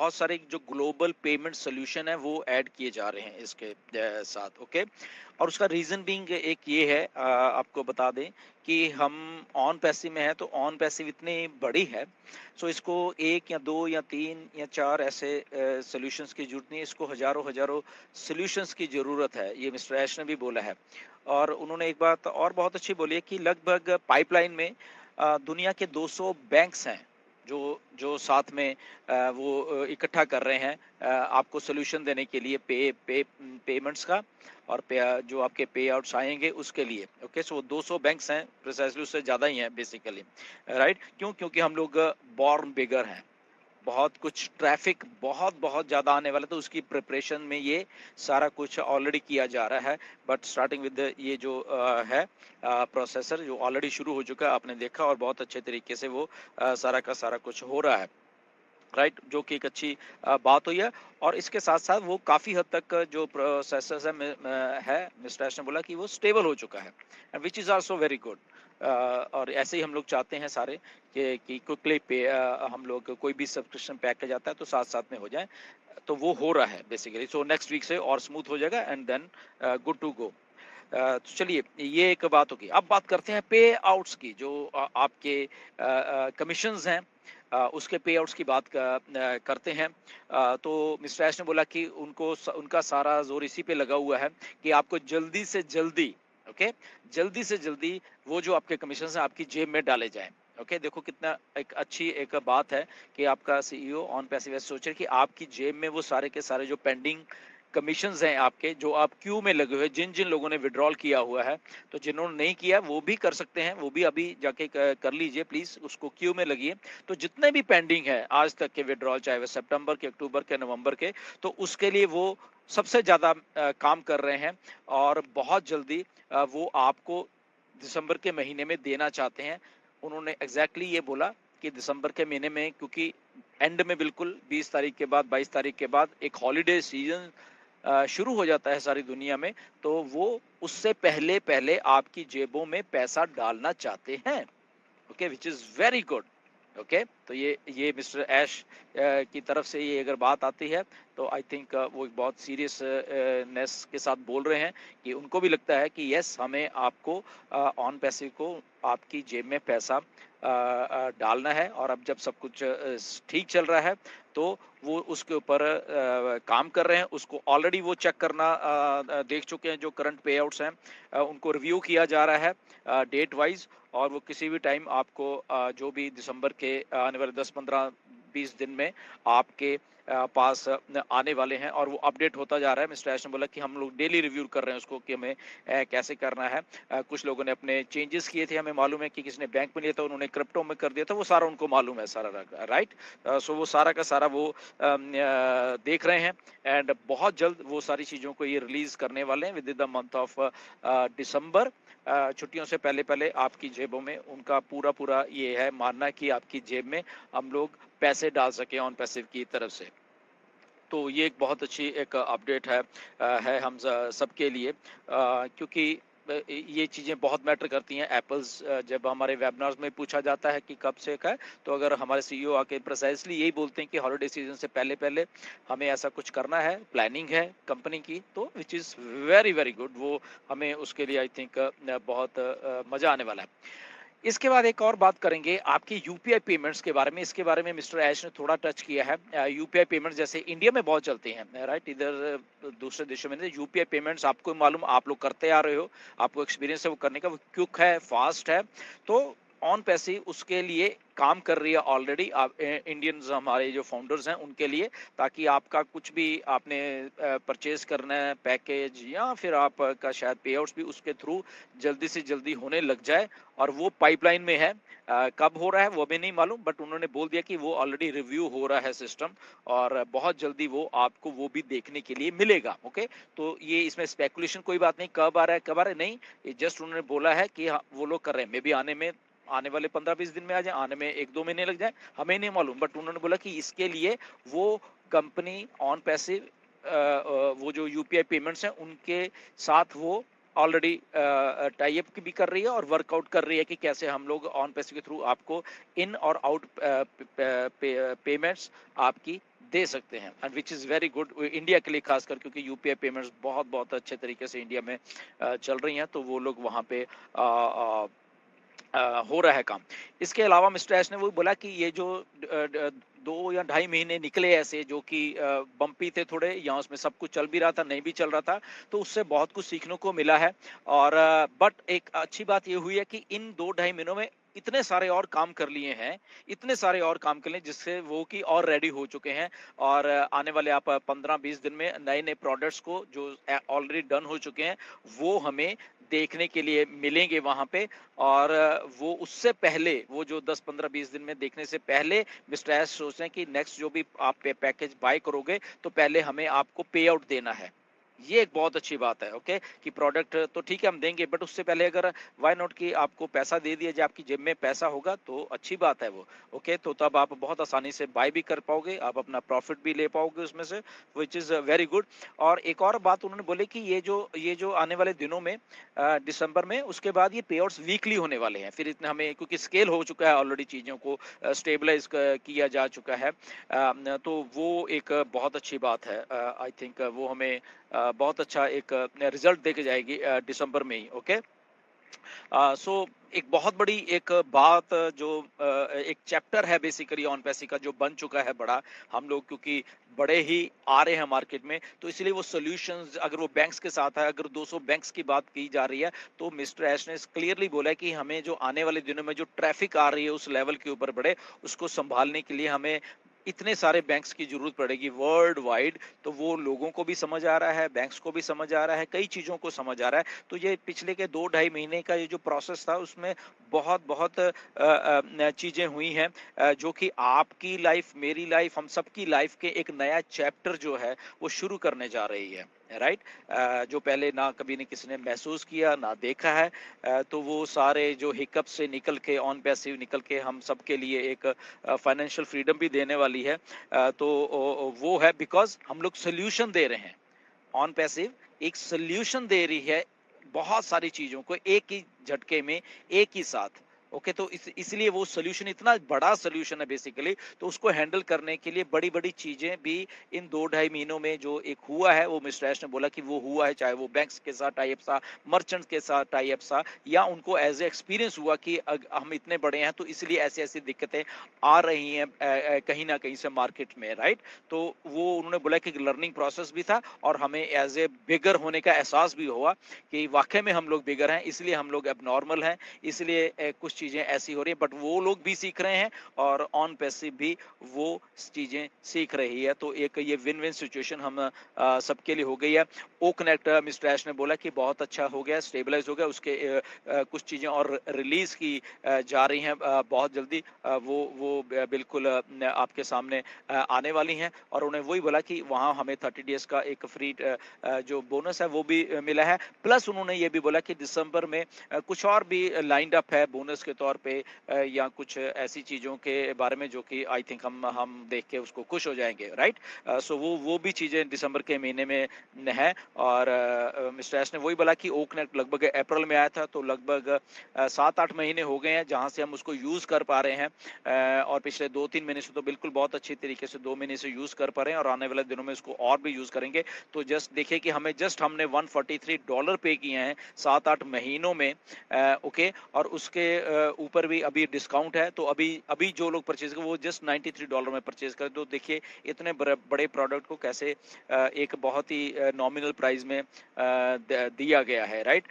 बहुत सारे जो ग्लोबल पेमेंट सोल्यूशन है वो ऐड किए जा रहे हैं इसके साथ। ओके, और उसका रीजन बीइंग एक ये है, आपको बता दें कि हम ऑन पैसिव में है, तो ऑन पैसिव इतनी बड़ी है, सो इसको एक या दो या तीन या चार ऐसे सोल्यूशंस की जरूरत नहीं है, इसको हजारों हजारों सोल्यूशंस की जरूरत है, ये मिस्टर ऐश ने भी बोला है। और उन्होंने एक बात और बहुत अच्छी बोली है कि लगभग पाइपलाइन में दुनिया के 200 बैंक्स हैं जो जो साथ में वो इकट्ठा कर रहे हैं आपको सोल्यूशन देने के लिए पेमेंट्स का, और जो आपके पे आउट्स आएंगे उसके लिए। ओके, सो 200 बैंक्स हैं, प्रिसाइसली उससे ज़्यादा ही हैं बेसिकली, राइट। क्यों? क्योंकि हम लोग बॉर्न बिगर हैं, बहुत कुछ ट्रैफिक बहुत बहुत ज़्यादा आने वाला, तो उसकी प्रिपरेशन में ये सारा कुछ ऑलरेडी किया जा रहा है। बट स्टार्टिंग विद ये जो है प्रोसेसर जो ऑलरेडी शुरू हो चुका है, आपने देखा, और बहुत अच्छे तरीके से वो सारा का सारा कुछ हो रहा है, राइट, जो कि एक अच्छी बात हुई है। और इसके साथ साथ वो काफ़ी हद तक जो प्रोसेसर है मिस्टर ऐश ने बोला कि वो स्टेबल हो चुका है, which is also very good. और ऐसे ही हम लोग चाहते हैं सारे कि क्विकली पे हम लोग कोई भी सब्सक्रिप्शन पैकेज आता है तो साथ साथ में हो जाए, तो वो हो रहा है बेसिकली। सो नेक्स्ट वीक से और स्मूथ हो जाएगा and then good to go. तो चलिए, ये एक बात होगी। अब बात करते हैं पे आउट्स की, जो आपके कमीशंस हैं, उसके पे आउट्स की बात करते हैं। तो मिस्टर ऐश ने बोला कि उनका सारा जोर इसी पे लगा हुआ है कि आपको जल्दी से जल्दी, ओके, जल्दी से जल्दी वो जो आपके कमीशंस हैं आपकी जेब में डाले जाएं। ओके, देखो कितना एक अच्छी एक बात है कि आपका सीईओ ऑन पैसिव सोच रहे कि आपकी जेब में वो सारे के सारे जो पेंडिंग कमीशंस हैं आपके, जो आप क्यू में लगे हुए, जिन जिन लोगों ने विड्रॉल किया हुआ है, तो जिन्होंने नहीं किया वो भी कर सकते हैं, वो भी अभी जाके कर लीजिए प्लीज, उसको क्यू में लगिए। तो जितने भी पेंडिंग है आज तक के विड्रॉल, चाहे वो सितंबर के, अक्टूबर के, नवंबर के, तो उसके लिए वो सबसे ज्यादा काम कर रहे हैं, और बहुत जल्दी वो आपको दिसंबर के महीने में देना चाहते हैं। उन्होंने एग्जैक्टली ये बोला कि दिसंबर के महीने में, क्योंकि एंड में बिल्कुल 20 तारीख के बाद, 22 तारीख के बाद एक हॉलीडे सीजन शुरू हो जाता है सारी दुनिया में, तो वो उससे पहले पहले आपकी जेबों में पैसा डालना चाहते हैं। Okay, which is very good. Okay, तो ये मिस्टर ऐश की तरफ से ये अगर बात आती है, तो आई थिंक वो एक बहुत सीरियस नेस के साथ बोल रहे हैं कि उनको भी लगता है कि यस, हमें आपको ऑन पैसिव को आपकी जेब में पैसा डालना है, और अब जब सब कुछ ठीक चल रहा है, तो वो उसके ऊपर काम कर रहे हैं। उसको ऑलरेडी वो चेक करना देख चुके हैं, जो करंट पे आउट्स हैं उनको रिव्यू किया जा रहा है डेट वाइज, और वो किसी भी टाइम आपको जो भी दिसंबर के आने वाले 10, 15, 20 दिन में आपके पास आने वाले हैं, और वो अपडेट होता जा रहा है। मिस्टर ऐश ने बोला कि हम लोग डेली रिव्यू कर रहे हैं उसको कि हमें कैसे करना है। कुछ लोगों ने अपने चेंजेस किए थे, हमें मालूम है कि किसने बैंक में लिया था, उन्होंने क्रिप्टो में कर दिया था, वो सारा उनको मालूम है सारा, राइट। सो वो सारा का सारा वो देख रहे हैं, एंड बहुत जल्द वो सारी चीज़ों को ये रिलीज करने वाले हैं with in the month of December. छुट्टियों से पहले पहले आपकी जेबों में, उनका पूरा पूरा ये है मानना कि आपकी जेब में हम लोग पैसे डाल सके ऑन पैसिव की तरफ से। तो ये एक बहुत अच्छी एक अपडेट है हम सबके लिए, क्योंकि ये चीज़ें बहुत मैटर करती हैं। एप्पल्स जब हमारे वेबिनार्स में पूछा जाता है कि कब से का है, तो अगर हमारे सीईओ आके प्रिसाइसली यही बोलते हैं कि हॉलिडे सीजन से पहले पहले हमें ऐसा कुछ करना है, प्लानिंग है कंपनी की, तो which is very very good. वो हमें उसके लिए आई थिंक बहुत मज़ा आने वाला है। इसके बाद एक और बात करेंगे आपकी यूपीआई पेमेंट्स के बारे में। इसके बारे में मिस्टर ऐश ने थोड़ा टच किया है। यूपीआई पेमेंट्स जैसे इंडिया में बहुत चलते हैं, राइट, इधर दूसरे देशों में नहीं। यूपीआई पेमेंट्स आपको मालूम, आप लोग करते आ रहे हो, आपको एक्सपीरियंस है वो करने का, वो क्विक है, फास्ट है। तो ऑन पैसिव उसके लिए काम कर रही है ऑलरेडी, आप इंडियंस हमारे जो फाउंडर्स हैं उनके लिए, ताकि आपका कुछ भी आपने परचेज करना है पैकेज, या फिर आपका शायद पे आउट्स भी उसके थ्रू जल्दी से जल्दी होने लग जाए। और वो पाइपलाइन में है, कब हो रहा है वो भी नहीं मालूम, बट उन्होंने बोल दिया कि वो ऑलरेडी रिव्यू हो रहा है सिस्टम, और बहुत जल्दी वो आपको वो भी देखने के लिए मिलेगा। ओके, तो ये इसमें स्पेकुलेशन कोई बात नहीं, कब आ रहा है कब आ रहा है नहीं, ये जस्ट उन्होंने बोला है कि हाँ, वो लोग कर रहे हैं, मे भी आने वाले 15-20 दिन में आ जाए, आने में 1-2 महीने लग जाए, हमें नहीं मालूम, बट उन्होंने बोला कि इसके लिए वो कंपनी ऑन पैसिव वो जो यूपीआई पेमेंट्स हैं उनके साथ वो ऑलरेडी टाई अप भी कर रही है, और वर्कआउट कर रही है कि कैसे हम लोग ऑन पैसे के थ्रू आपको इन और आउट पेमेंट्स आपकी दे सकते हैं, and which is very good India के लिए खासकर, क्योंकि यूपीआई पेमेंट्स बहुत बहुत अच्छे तरीके से इंडिया में चल रही हैं, तो वो लोग वहाँ पे हो रहा है काम। इसके अलावा मिस्टर ऐश ने वो बोला कि ये जो 2 या ढाई महीने निकले ऐसे जो कि बम्पी थे थोड़े, या उसमें सब कुछ चल भी रहा था, नहीं भी चल रहा था, तो उससे बहुत कुछ सीखने को मिला है। और बट एक अच्छी बात ये हुई है कि इन 2 ढाई महीनों में इतने सारे और काम कर लिए हैं, इतने सारे और काम कर लिए जिससे वो कि और रेडी हो चुके हैं, और आने वाले आप 15-20 दिन में नए-नए प्रोडक्ट्स को जो ऑलरेडी डन हो चुके हैं, वो हमें देखने के लिए मिलेंगे वहाँ पे। और वो उससे पहले, वो जो 10, 15, 20 दिन में देखने से पहले मिस्टर एस सोच रहे हैं कि नेक्स्ट जो भी आप पैकेज बाय करोगे, तो पहले हमें आपको पे आउट देना है। ये एक बहुत अच्छी बात है, ओके, कि प्रोडक्ट तो ठीक है हम देंगे, बट उससे पहले अगर व्हाई नॉट कि आपको पैसा दे दिया जाए, आपकी जेब में पैसा होगा तो अच्छी बात है वो, ओके, तो तब आप बहुत आसानी से बाय भी कर पाओगे, आप अपना प्रॉफिट भी ले पाओगे उसमें से, विच इज़ वेरी गुड। और एक और बात उन्होंने बोले कि ये जो आने वाले दिनों में दिसंबर में, उसके बाद ये पेआउट्स वीकली होने वाले हैं, फिर इतना हमें क्योंकि स्केल हो चुका है ऑलरेडी, चीज़ों को स्टेबलाइज किया जा चुका है, तो वो एक बहुत अच्छी बात है। आई थिंक वो हमें बहुत अच्छा एक रिजल्ट देके जाएगी दिसंबर में ही, ओके। सो एक बहुत बड़ी एक बात जो एक चैप्टर है बेसिकली ऑन पैसे का जो बन चुका है बड़ा, हम लोग क्योंकि बड़े ही आ रहे हैं मार्केट में, तो इसलिए वो सॉल्यूशंस अगर वो बैंक्स के साथ है, अगर 200 बैंक्स की बात की जा रही है, तो मिस्टर ऐश ने क्लियरली बोला है कि हमें जो आने वाले दिनों में जो ट्रैफिक आ रही है उस लेवल के ऊपर बढ़े, उसको संभालने के लिए हमें इतने सारे बैंक्स की जरूरत पड़ेगी वर्ल्ड वाइड। तो वो लोगों को भी समझ आ रहा है, बैंक्स को भी समझ आ रहा है, कई चीजों को समझ आ रहा है। तो ये पिछले के 2 ढाई महीने का ये जो प्रोसेस था, उसमें बहुत बहुत चीजें हुई हैं, जो कि आपकी लाइफ, मेरी लाइफ, हम सबकी लाइफ के एक नया चैप्टर जो है वो शुरू करने जा रही है, राइट। जो पहले ना कभी ने किसी ने महसूस किया ना देखा है, तो वो सारे जो हिकअप से निकल के, ऑन पैसिव निकल के, हम सबके लिए एक फाइनेंशियल फ्रीडम भी देने वाली है। तो वो है बिकॉज हम लोग सोल्यूशन दे रहे हैं, ऑन पैसिव एक सोल्यूशन दे रही है बहुत सारी चीजों को एक ही झटके में, एक ही साथ, ओके। तो इसलिए वो सोल्यूशन इतना बड़ा सोल्यूशन है बेसिकली, तो उसको हैंडल करने के लिए बड़ी बड़ी चीजें भी इन 2 ढाई महीनों में जो एक हुआ है, वो मिस्टर ऐश ने बोला कि वो हुआ है, चाहे वो बैंक्स के साथ टाई अप सा, मर्चेंट्स के साथ टाई अप सा, या उनको एज ए एक्सपीरियंस हुआ कि हम इतने बड़े हैं तो इसलिए ऐसी ऐसी दिक्कतें आ रही हैं कहीं ना कहीं से मार्केट में, राइट। तो वो उन्होंने बोला कि लर्निंग प्रोसेस भी था, और हमें एज ए बिगर होने का एहसास भी हुआ कि वाकई में हम लोग बिगर हैं, इसलिए हम लोग अब नॉर्मल हैं, इसलिए कुछ चीजें ऐसी हो रही है, बट वो लोग भी सीख रहे हैं और ऑन पैसिव भी वो चीजें सीख रही है। तो एक ये विन विन सिचुएशन हम सबके लिए हो गई है। ओ कनेक्ट मिस्टर ऐश ने बोला कि बहुत अच्छा हो गया, स्टेबलाइज हो गया, उसके कुछ चीजें और रिलीज की जा रही हैं बहुत जल्दी, वो बिल्कुल आपके सामने आने वाली हैं। और उन्हें वही बोला कि वहाँ हमें 30 डेज का एक फ्री जो बोनस है वो भी मिला है, प्लस उन्होंने ये भी बोला कि दिसंबर में कुछ और भी लाइंड अप है बोनस के तौर पे, या कुछ ऐसी चीजों के बारे में जो कि आई थिंक हम देख के उसको खुश हो जाएंगे, राइट। सो वो भी चीजें दिसंबर के महीने में है। और मिस्टर एस ने वही बोला कि ओकनेट लगभग अप्रैल में आया था, तो लगभग 7-8 महीने हो गए हैं जहां से हम उसको यूज कर पा रहे हैं, और पिछले 2-3 महीने से तो बिल्कुल बहुत अच्छी तरीके से 2 महीने से यूज कर पा रहे हैं, और आने वाले दिनों में इसको और भी यूज करेंगे। तो जस्ट देखिए कि हमने $143 पे किए हैं 7-8 महीनों में, ओके। और उसके ऊपर भी अभी डिस्काउंट है, तो अभी अभी जो लोग परचेज करें वो जस्ट $93 में परचेज करें। तो देखिए इतने बड़े प्रोडक्ट को कैसे एक बहुत ही नॉमिनल प्राइस में दिया गया है, राइट।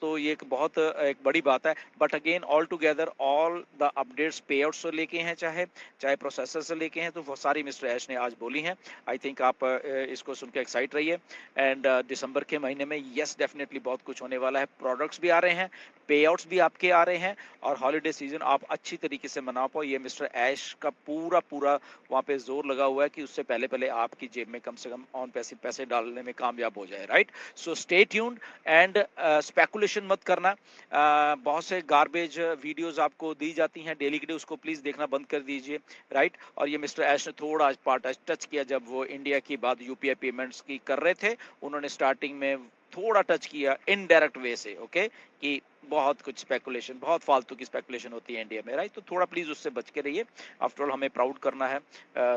तो ये एक बहुत एक बड़ी बात है। But again all together all the updates पे आउट से लेके हैं, चाहे चाहे प्रोसेसर से लेके हैं, तो वो सारी मिस्टर ऐश ने आज बोली हैं। आई थिंक आप इसको सुन के एक्साइट रहिए। एंड दिसंबर के महीने में यस डेफिनेटली बहुत कुछ होने वाला है, प्रोडक्ट्स भी आ रहे हैं, पे आउट्स भी आपके आ रहे हैं, और हॉलीडे सीजन आप अच्छी तरीके से मना पाओ। ये मिस्टर ऐश का पूरा पूरा वहाँ पे जोर लगा हुआ है कि उससे पहले पहले आपकी जेब में कम से कम ऑन पैसे डालने में कामयाब हो जाए, right. So stay tuned and speculation मत करना। बहुत से गार्बेज वीडियोस आपको दी जाती हैं डेली के डे, उसको प्लीज देखना बंद कर दीजिए, राइट। और ये मिस्टर ऐश ने थोड़ा आज पार्ट टच किया जब वो इंडिया की बात यूपीआई पेमेंट्स की कर रहे थे। उन्होंने स्टार्टिंग में थोड़ा टच किया इनडायरेक्ट वे से, ओके, कि बहुत कुछ स्पेकुलेशन, बहुत फालतू की स्पेकुलेशन होती है इंडिया में, राइट? तो थोड़ा प्लीज उससे बच के रहिए। आफ्टर ऑल हमें प्राउड करना है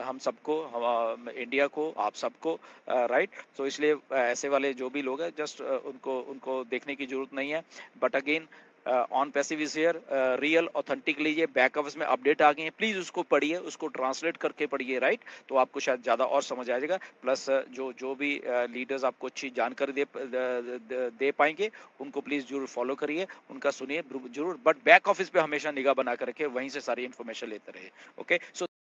हम सबको, हम इंडिया को, आप सबको, राइट? तो इसलिए ऐसे वाले जो भी लोग हैं, जस्ट उनको उनको देखने की जरूरत नहीं है। But again, on passive is here, real authentic लीजिए, बैक ऑफिस में अपडेट आ गए हैं, प्लीज उसको पढ़िए, उसको ट्रांसलेट करके पढ़िए, राइट? तो आपको शायद ज्यादा और समझ आ जाएगा। प्लस जो जो भी लीडर्स आपको अच्छी जानकारी दे पाएंगे, उनको प्लीज जरूर फॉलो करिए, उनका सुनिए जरूर, बट बैक ऑफिस पे हमेशा निगाह बना कर रखे, वहीं से सारी इन्फॉर्मेशन लेते रहे। ओके, सो